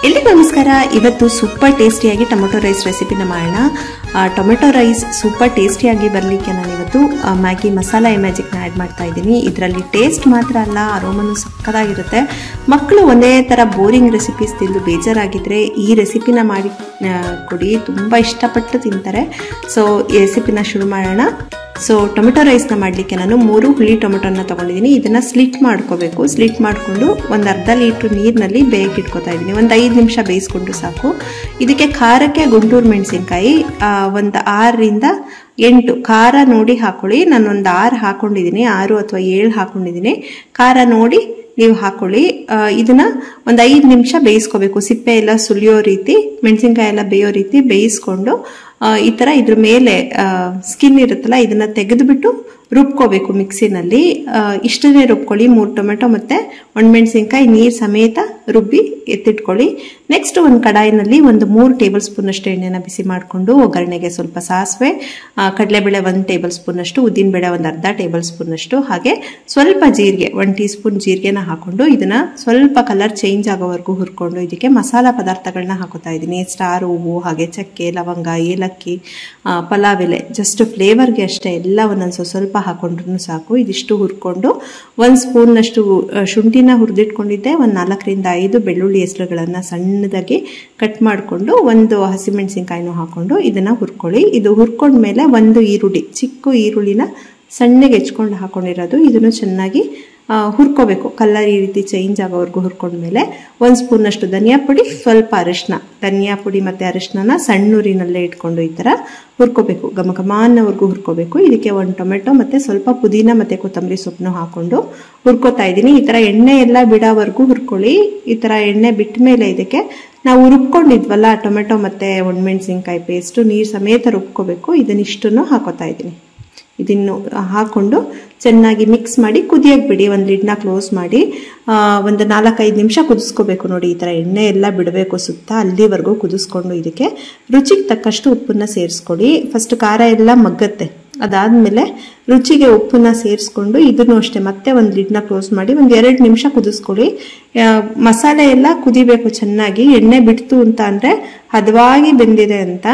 ಎಲ್ರಿಗೂ ನಮಸ್ಕಾರ. ಇವತ್ತು ಸೂಪರ್ ಟೇಸ್ಟಿಯಾಗಿ ಟೊಮೆಟೊ ರೈಸ್ ರೆಸಿಪಿನ ಮಾಡೋಣ. ಟೊಮೆಟೊ ರೈಸ್ ಸೂಪರ್ ಟೇಸ್ಟಿಯಾಗಿ ಬರಲಿಕ್ಕೆ ನಾನು ಇವತ್ತು ಮ್ಯಾಗಿ ಮಸಾಲಾ ಮ್ಯಾಜಿಕ್ನ ಆ್ಯಡ್ ಮಾಡ್ತಾ ಇದ್ದೀನಿ. ಇದರಲ್ಲಿ ಟೇಸ್ಟ್ ಮಾತ್ರ ಅಲ್ಲ, ಅರೋಮನು ಸಕ್ಕತ್ತಾಗಿರುತ್ತೆ. ಮಕ್ಕಳು ಒಂದೇ ಥರ ಬೋರಿಂಗ್ ರೆಸಿಪೀಸ್ ತಿಂದು ಬೇಜಾರಾಗಿದ್ದರೆ ಈ ರೆಸಿಪಿನ ಮಾಡಿ ಕೊಡಿ, ತುಂಬ ಇಷ್ಟಪಟ್ಟು ತಿಂತಾರೆ. ಸೊ ಈ ರೆಸಿಪಿನ ಶುರು ಮಾಡೋಣ. ಸೊ ಟೊಮೆಟೊ ರೈಸ್ನ ಮಾಡಲಿಕ್ಕೆ ನಾನು 3 ಹುಳಿ ಟೊಮೆಟೊನ ತೊಗೊಂಡಿದ್ದೀನಿ. ಇದನ್ನು ಸ್ಲಿಟ್ ಮಾಡ್ಕೋಬೇಕು. ಸ್ಲಿಟ್ ಮಾಡಿಕೊಂಡು ಒಂದು ಅರ್ಧ ಲೀಟ್ರ್ ನೀರಿನಲ್ಲಿ ಬೇಯಕ್ಕೆ ಇಟ್ಕೊತಾ ಇದ್ದೀನಿ. ಒಂದು 5 ನಿಮಿಷ ಬೇಯಿಸ್ಕೊಂಡು ಸಾಕು. ಇದಕ್ಕೆ ಖಾರಕ್ಕೆ ಗುಂಟೂರು ಮೆಣಸಿನ್ಕಾಯಿ ಒಂದು 6ರಿಂದ 8 ಖಾರ ನೋಡಿ ಹಾಕೊಳ್ಳಿ. ನಾನೊಂದು 6 ಹಾಕೊಂಡಿದ್ದೀನಿ, 6 ಅಥವಾ 7 ಹಾಕೊಂಡಿದ್ದೀನಿ. ಖಾರ ನೋಡಿ ನೀವು ಹಾಕೊಳ್ಳಿ. ಇದನ್ನ ಒಂದು 5 ನಿಮಿಷ ಬೇಯಿಸ್ಕೋಬೇಕು. ಸಿಪ್ಪೆ ಎಲ್ಲ ಸುಲಿಯೋ ರೀತಿ, ಮೆಣಸಿನ್ಕಾಯಿ ಎಲ್ಲ ಬೇಯೋ ರೀತಿ ಬೇಯಿಸ್ಕೊಂಡು ಈ ಥರ ಇದ್ರ ಮೇಲೆ ಸ್ಕಿನ್ ಇರುತ್ತಲ್ಲ ಇದನ್ನ ತೆಗೆದುಬಿಟ್ಟು ರುಬ್ಕೋಬೇಕು ಮಿಕ್ಸಿನಲ್ಲಿ. ಇಷ್ಟನ್ನೇ ರುಬ್ಕೊಳ್ಳಿ. 3 ಟೊಮೆಟೊ ಮತ್ತು ಒಣಮೆಣಸಿನ್ಕಾಯಿ ನೀರು ಸಮೇತ ರುಬ್ಬಿ ಎತ್ತಿಟ್ಕೊಳ್ಳಿ. ನೆಕ್ಸ್ಟ್ ಒಂದು ಕಡಾಯಿನಲ್ಲಿ ಒಂದು 3 ಟೇಬಲ್ ಸ್ಪೂನ್ ಅಷ್ಟು ಎಣ್ಣೆನ ಬಿಸಿ ಮಾಡಿಕೊಂಡು ಒಗ್ಗರಣೆಗೆ ಸ್ವಲ್ಪ ಸಾಸಿವೆ, ಕಡಲೆಬೇಳೆ 1 ಟೇಬಲ್ ಸ್ಪೂನ್ ಅಷ್ಟು, ಉದ್ದಿನಬೇಳೆ ಒಂದು ಅರ್ಧ ಟೇಬಲ್ ಸ್ಪೂನ್ ಅಷ್ಟು, ಹಾಗೆ ಸ್ವಲ್ಪ ಜೀರಿಗೆ 1 ಟೀ ಸ್ಪೂನ್ ಜೀರಿಗೆನ ಹಾಕೊಂಡು ಇದನ್ನ ಸ್ವಲ್ಪ ಕಲರ್ ಚೇಂಜ್ ಆಗೋವರೆಗೂ ಹುರ್ಕೊಂಡು ಇದಕ್ಕೆ ಮಸಾಲಾ ಪದಾರ್ಥಗಳನ್ನ ಹಾಕೋತಾ ಇದ್ದೀನಿ. ಸ್ಟಾರ್ ಹೂವು, ಹಾಗೆ ಚಕ್ಕೆ, ಲವಂಗ, ಏಲಕ್ಕಿ, ಪಲಾವ್ ಎಲೆ, ಜಸ್ಟ್ ಫ್ಲೇವರ್ಗೆ ಅಷ್ಟೇ ಎಲ್ಲ ಒಂದೊಂದು ಸ್ವಲ್ಪ ಹಾಕೊಂಡ್ರು ಸಾಕು. ಇದಿಷ್ಟು ಹುರ್ಕೊಂಡು 1 ಸ್ಪೂನ್ನಷ್ಟು ಶುಂಠಿನ ಹುರಿದಿಟ್ಕೊಂಡಿದ್ದೆ. ಒಂದು 4ರಿಂದ 5 ಬೆಳ್ಳುಳ್ಳಿ ಹೆಸರುಗಳನ್ನು ಸಣ್ಣದಾಗಿ ಕಟ್ ಮಾಡಿಕೊಂಡು ಒಂದು ಹಸಿಮೆಣಸಿನ್ಕಾಯಿನೂ ಹಾಕೊಂಡು ಇದನ್ನ ಹುರ್ಕೊಳ್ಳಿ. ಇದು ಹುರ್ಕೊಂಡ್ಮೇಲೆ ಒಂದು ಈರುಳ್ಳಿ, ಚಿಕ್ಕ ಈರುಳ್ಳಿನ ಸಣ್ಣಗೆ ಹೆಚ್ಕೊಂಡು ಹಾಕೊಂಡಿರೋದು, ಇದನ್ನು ಚೆನ್ನಾಗಿ ಹುರ್ಕೋಬೇಕು. ಕಲರ್ ಈ ರೀತಿ ಚೇಂಜ್ ಆಗೋವರೆಗೂ ಹುರ್ಕೊಂಡ್ಮೇಲೆ 1 ಸ್ಪೂನ್ನಷ್ಟು ಧನಿಯಾ ಪುಡಿ, ಸ್ವಲ್ಪ ಅರಿಶಿನ, ಧನಿಯಾ ಪುಡಿ ಮತ್ತು ಅರಿಶಿನ ಸಣ್ಣೂರಿನಲ್ಲೇ ಇಟ್ಕೊಂಡು ಈ ಥರ ಹುರ್ಕೋಬೇಕು. ಘಮಘಮಾನವರೆಗೂ ಹುರ್ಕೋಬೇಕು. ಇದಕ್ಕೆ 1 ಟೊಮೆಟೊ ಮತ್ತು ಸ್ವಲ್ಪ ಪುದೀನ ಮತ್ತು ಕೊತ್ತಂಬರಿ ಸೊಪ್ಪನ್ನು ಹಾಕೊಂಡು ಹುರ್ಕೋತಾ ಇದ್ದೀನಿ. ಈ ಥರ ಎಣ್ಣೆ ಎಲ್ಲ ಬಿಡೋವರೆಗೂ ಹುರ್ಕೊಳ್ಳಿ. ಈ ಥರ ಎಣ್ಣೆ ಬಿಟ್ಟ ಮೇಲೆ ಇದಕ್ಕೆ ನಾವು ರುಬ್ಕೊಂಡಿದ್ವಲ್ಲ ಟೊಮೆಟೊ ಮತ್ತು ಒಣಮೆಣಸಿನ್ಕಾಯಿ ಪೇಸ್ಟು ನೀರು ಸಮೇತ ರುಬ್ಕೋಬೇಕು. ಇದನ್ನಿಷ್ಟನ್ನು ಹಾಕೋತಾ ಇದ್ದೀನಿ. ಇದನ್ನು ಹಾಕೊಂಡು ಚೆನ್ನಾಗಿ ಮಿಕ್ಸ್ ಮಾಡಿ ಕುದಿಯಕ್ಕೆ ಬಿಡಿ. ಒಂದು ಲಿಡ್ನ ಕ್ಲೋಸ್ ಮಾಡಿ ಒಂದು 4-5 ನಿಮಿಷ ಕುದಿಸ್ಕೋಬೇಕು. ನೋಡಿ ಈ ಥರ ಎಣ್ಣೆ ಎಲ್ಲ ಬಿಡಬೇಕು ಸುತ್ತ, ಅಲ್ಲಿವರೆಗೂ ಕುದಿಸ್ಕೊಂಡು ಇದಕ್ಕೆ ರುಚಿಗೆ ತಕ್ಕಷ್ಟು ಉಪ್ಪನ್ನ ಸೇರಿಸ್ಕೊಳ್ಳಿ. ಫಸ್ಟ್ ಖಾರ ಎಲ್ಲ ಮಗ್ಗತ್ತೆ, ಅದಾದಮೇಲೆ ರುಚಿಗೆ ಉಪ್ಪನ್ನ ಸೇರಿಸ್ಕೊಂಡು ಇದನ್ನು ಅಷ್ಟೇ ಮತ್ತೆ ಒಂದು ಲಿಡ್ನ ಕ್ಲೋಸ್ ಮಾಡಿ ಒಂದು 2 ನಿಮಿಷ ಕುದಿಸ್ಕೊಳ್ಳಿ. ಮಸಾಲೆ ಎಲ್ಲ ಕುದಿಬೇಕು ಚೆನ್ನಾಗಿ. ಎಣ್ಣೆ ಬಿಡ್ತು ಅಂತ ಅಂದರೆ ಹದವಾಗಿ ಬೆಂದಿದೆ ಅಂತ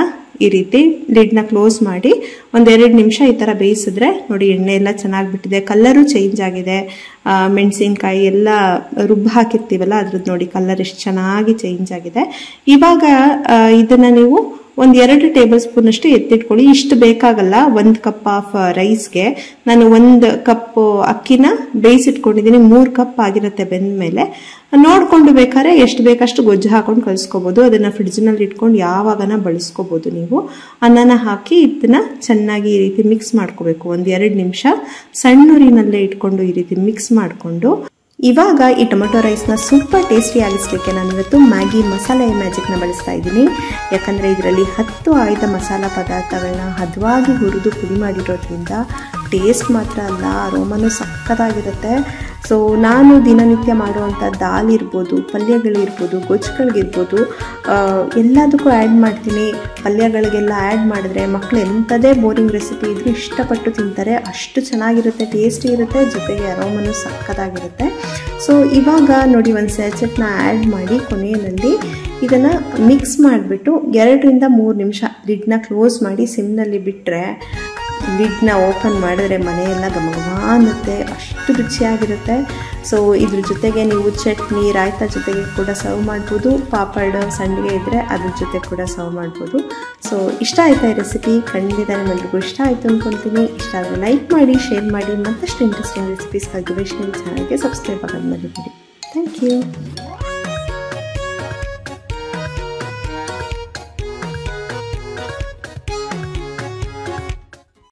ಈ ರೀತಿ ಲಿಡ್ನ ಕ್ಲೋಸ್ ಮಾಡಿ ಒಂದು 2 ನಿಮಿಷ ಈ ಥರ ಬೇಯಿಸಿದ್ರೆ ನೋಡಿ ಎಣ್ಣೆ ಎಲ್ಲ ಚೆನ್ನಾಗಿ ಬಿಟ್ಟಿದೆ, ಕಲರು ಚೇಂಜ್ ಆಗಿದೆ. ಮೆಣಸಿನ್ಕಾಯಿ ಎಲ್ಲ ರುಬ್ಬ ಹಾಕಿರ್ತೀವಲ್ಲ ಅದ್ರದ್ದು ನೋಡಿ ಕಲರ್ ಎಷ್ಟು ಚೆನ್ನಾಗಿ ಚೇಂಜ್ ಆಗಿದೆ. ಇವಾಗ ಇದನ್ನ ನೀವು ಒಂದು 2 ಟೇಬಲ್ ಸ್ಪೂನ್ ಅಷ್ಟು ಎತ್ತಿಟ್ಕೊಳ್ಳಿ. ಇಷ್ಟು ಬೇಕಾಗಲ್ಲ. 1 ಕಪ್ ಆಫ್ ರೈಸ್ಗೆ ನಾನು 1 ಕಪ್ ಅಕ್ಕಿನ ಬೇಯಿಸಿಟ್ಕೊಂಡಿದ್ದೀನಿ. 3 ಕಪ್ ಆಗಿರುತ್ತೆ ಬೆಂದ ಮೇಲೆ. ನೋಡ್ಕೊಂಡು ಬೇಕಾದ್ರೆ ಎಷ್ಟು ಬೇಕಷ್ಟು ಗೊಜ್ಜು ಹಾಕೊಂಡು ಕಲಿಸ್ಕೋಬಹುದು. ಅದನ್ನ ಫ್ರಿಡ್ಜ್ನಲ್ಲಿ ಇಟ್ಕೊಂಡು ಯಾವಾಗನ ಬಳಸ್ಕೋಬಹುದು ನೀವು. ಅನ್ನನ ಹಾಕಿ ಇದನ್ನ ಚೆನ್ನಾಗಿ ಈ ರೀತಿ ಮಿಕ್ಸ್ ಮಾಡ್ಕೋಬೇಕು. ಒಂದು 2 ನಿಮಿಷ ಸಣ್ಣೂರಿನಲ್ಲೇ ಇಟ್ಕೊಂಡು ಈ ರೀತಿ ಮಿಕ್ಸ್ ಮಾಡಿಕೊಂಡು ಇವಾಗ ಈ ಟೊಮೆಟೊ ರೈಸ್ನ ಸೂಪರ್ ಟೇಸ್ಟಿ ಆಗಿಸ್ಲಿಕ್ಕೆ ನಾನು ಇವತ್ತು ಮ್ಯಾಗಿ ಮಸಾಲೆ ಮ್ಯಾಜಿಕ್ನ ಬಳಸ್ತಾ ಇದ್ದೀನಿ. ಯಾಕಂದರೆ ಇದರಲ್ಲಿ 10 ಆಯ್ದ ಮಸಾಲ ಪದಾರ್ಥಗಳನ್ನ ಹದವಾಗಿ ಹುರಿದು ಪುಡಿ ಮಾಡಿರೋದ್ರಿಂದ ಟೇಸ್ಟ್ ಮಾತ್ರ ಅಲ್ಲ, ಅರೋಮನು ಸಕ್ಕತ್ತಾಗಿರುತ್ತೆ. ಸೊ ನಾನು ದಿನನಿತ್ಯ ಮಾಡುವಂಥ ದಾಲ್ ಇರ್ಬೋದು, ಪಲ್ಯಗಳಿರ್ಬೋದು, ಗೊಜ್ಜುಗಳಿಗಿರ್ಬೋದು ಎಲ್ಲದಕ್ಕೂ ಆ್ಯಡ್ ಮಾಡ್ತೀನಿ. ಪಲ್ಯಗಳಿಗೆಲ್ಲ ಆ್ಯಡ್ ಮಾಡಿದ್ರೆ ಮಕ್ಕಳು ಎಂಥದೇ ಬೋರಿಂಗ್ ರೆಸಿಪಿ ಇದ್ರೂ ಇಷ್ಟಪಟ್ಟು ತಿಂತಾರೆ. ಅಷ್ಟು ಚೆನ್ನಾಗಿರುತ್ತೆ, ಟೇಸ್ಟಿ ಇರುತ್ತೆ, ಜೊತೆಗೆ ಅರೋಮನು ಸಕ್ಕತ್ತಾಗಿರುತ್ತೆ. ಸೊ ಇವಾಗ ನೋಡಿ ಒಂದು ಸ್ಯಾಚೆಟ್ನ ಆ್ಯಡ್ ಮಾಡಿ ಕೊನೆಯಲ್ಲಿ ಇದನ್ನು ಮಿಕ್ಸ್ ಮಾಡಿಬಿಟ್ಟು 2ರಿಂದ 3 ನಿಮಿಷ ಲಿಡ್ನ ಕ್ಲೋಸ್ ಮಾಡಿ ಸಿಮ್ನಲ್ಲಿ ಬಿಟ್ಟರೆ ಲಿಡ್ನ ಓಪನ್ ಮಾಡಿದ್ರೆ ಮನೆಯೆಲ್ಲ ಘಮಘಮ ಅನ್ನುತ್ತೆ, ಅಷ್ಟು ರುಚಿಯಾಗಿರುತ್ತೆ. ಸೊ ಇದ್ರ ಜೊತೆಗೆ ನೀವು ಚಟ್ನಿ, ರಾಯ್ತ ಜೊತೆಗೆ ಕೂಡ ಸರ್ವ್ ಮಾಡ್ಬೋದು. ಪಾಪಡ್, ಸಂಡಿಗೆ ಇದ್ದರೆ ಅದ್ರ ಜೊತೆ ಕೂಡ ಸರ್ವ್ ಮಾಡ್ಬೋದು. ಸೊ ಇಷ್ಟ ಆಯ್ತಾ ಈ ರೆಸಿಪಿ? ಖಂಡಿತ ನಿಮ್ಮೆಲ್ರಿಗೂ ಇಷ್ಟ ಆಯಿತು ಅಂದ್ಕೊಳ್ತೀನಿ. ಇಷ್ಟ ಆದರೆ ಲೈಕ್ ಮಾಡಿ, ಶೇರ್ ಮಾಡಿ. ಮತ್ತಷ್ಟು ಇಂಟ್ರೆಸ್ಟಿಂಗ್ ರೆಸಿಪೀಸ್ಗಾಗಿ ವೈಷ್ಣವಿ ಚಾನಲ್ಗೆ ಸಬ್ಸ್ಕ್ರೈಬ್ ಆಗೋದು ಮರಿಬೇಡಿ. Thank you.